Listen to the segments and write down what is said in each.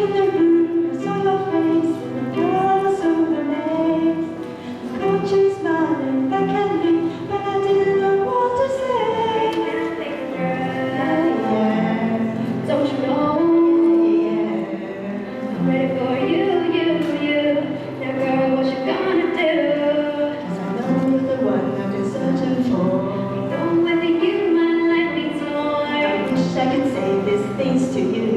in the room, I saw your face, and the girl was so amazed. I caught you smiling back at me, but I didn't know what to say. Yeah, Don't you know? yeah. I'm ready for you. Now, girl, what you gonna do? 'Cause I know you're the one I've been searching for. I know whether you might like me more. I wish I could say these things to you.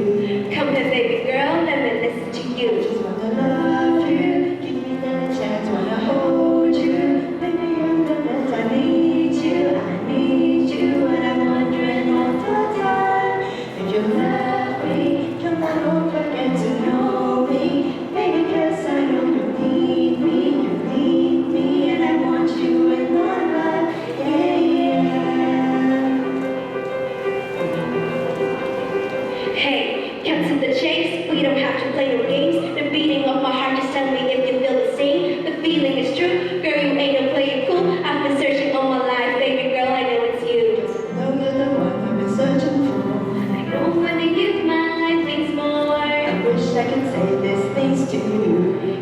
Come here, baby girl, let me listen to I you. just wanna love you, give me that chance, wanna hold you. Baby, you're the best, I need you, and I'm wondering all the time if you love me, come on over, get to know me. Baby, 'cause I know you need me, and I want you in my life, yeah. Hey, cut to the chase, we don't have to play no games. The beating of my heart, just tell me if you feel the same. The feeling is true, girl, you ain't no player cool. I've been searching all my life, baby girl, I know it's you. Know you're the one I've been searching for. I know whether you might like things more. I wish I could say these things to you.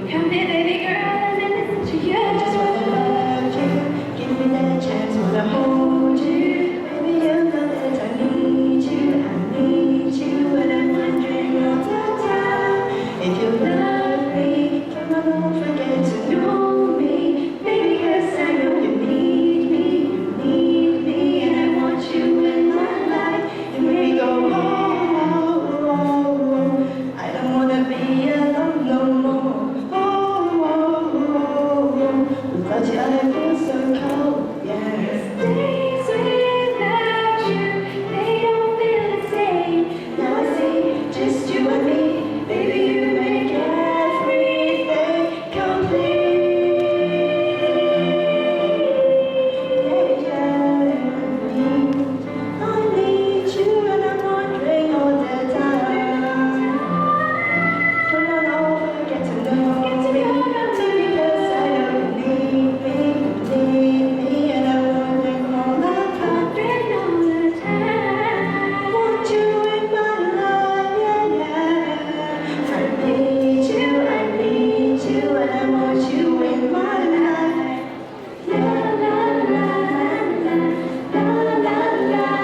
Come here, baby girl, let me listen to you. I just wanna love you, give me that chance, wanna hold you. Baby, you know that I need you, and I'm wondering all the time if you love me, come on over, get to know me. Baby, 'cause I know you need me, and I want you in my life. And we go, oh, I don't wanna be alone no more. Without you, I feel so cold, yeah. Days without you, they don't feel the same. Now I see just you and me, baby, you make everything complete. Yeah, I need you, and I'm wondering all the time. Come on over, get to know me, baby, 'cause I know you need me, and I'm wondering all the time. Want you in my life, yeah. I need you, and I want you in my life. La la la la la la la la la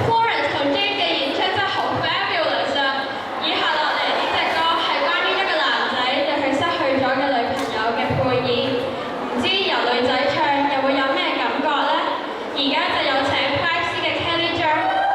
Florence 同 Jane 嘅演出真係好 fabulous 啊！以下落嚟呢隻歌係關於一個男仔對佢失去咗嘅女朋友嘅悔意，唔知由女仔唱又會有咩感覺呢？而家就有請 5C 嘅 Kelly 張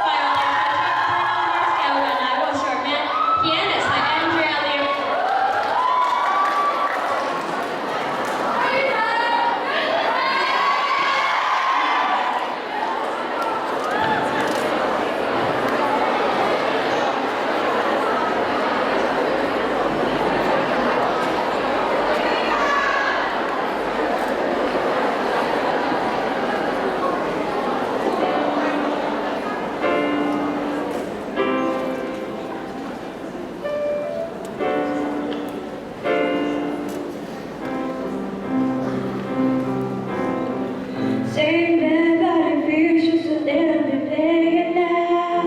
為我哋唱出 Bruno Mars 嘅 When I Was Your Man，pianist 係 Andrea Liu。Saying bad about it feels just a little bit bigger now.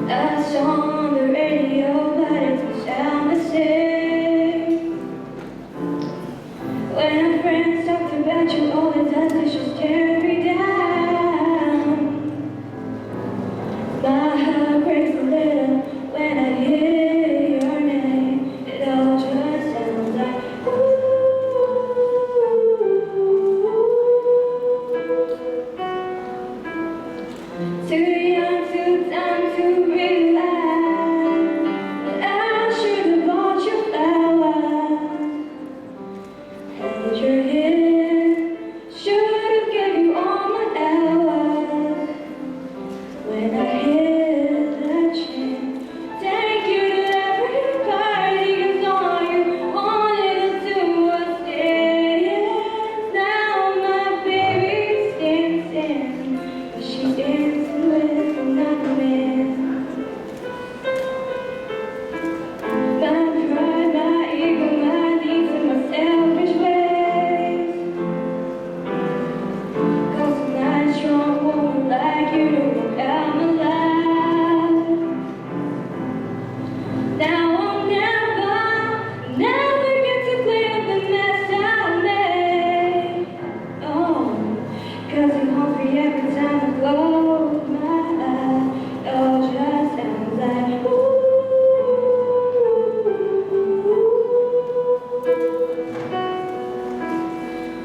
A song on the radio, but it don't sound the same. When a friend talks about you, all it does is just tear me down. My heart breaks a little when I hear your name. It all just sounds like ooh. Too young, too dumb to realize that I should have bought you flowers. Held your hand,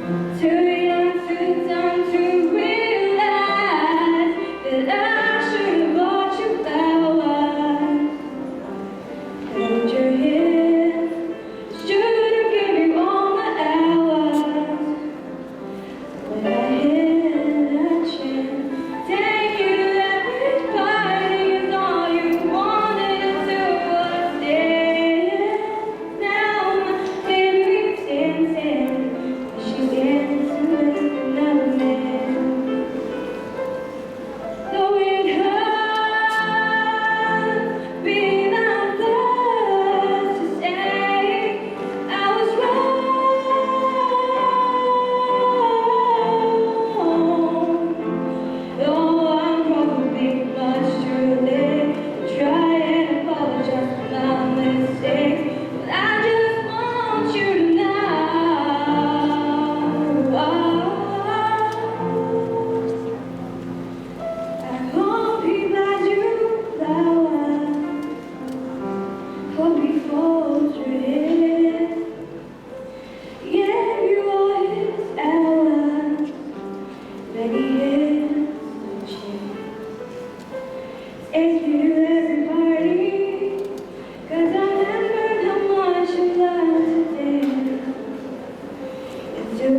Too young, too dumb to realize that I should have bought you flowers. Held your hand, should have given you all my hours. When I had a chance, take you every party is all you wanted to do was dance. Now my baby's dancing, she's dancing with another man. Though it hurt, being out there to say I was wrong. Though I'm probably much too late to try and apologize for my mistake, but I just want you to know I hope he buys you flowers, hope he folds your head, gave you all his hours, that he has no chance. Take you to every party, 'cause I remembered how much you loved to dance. And do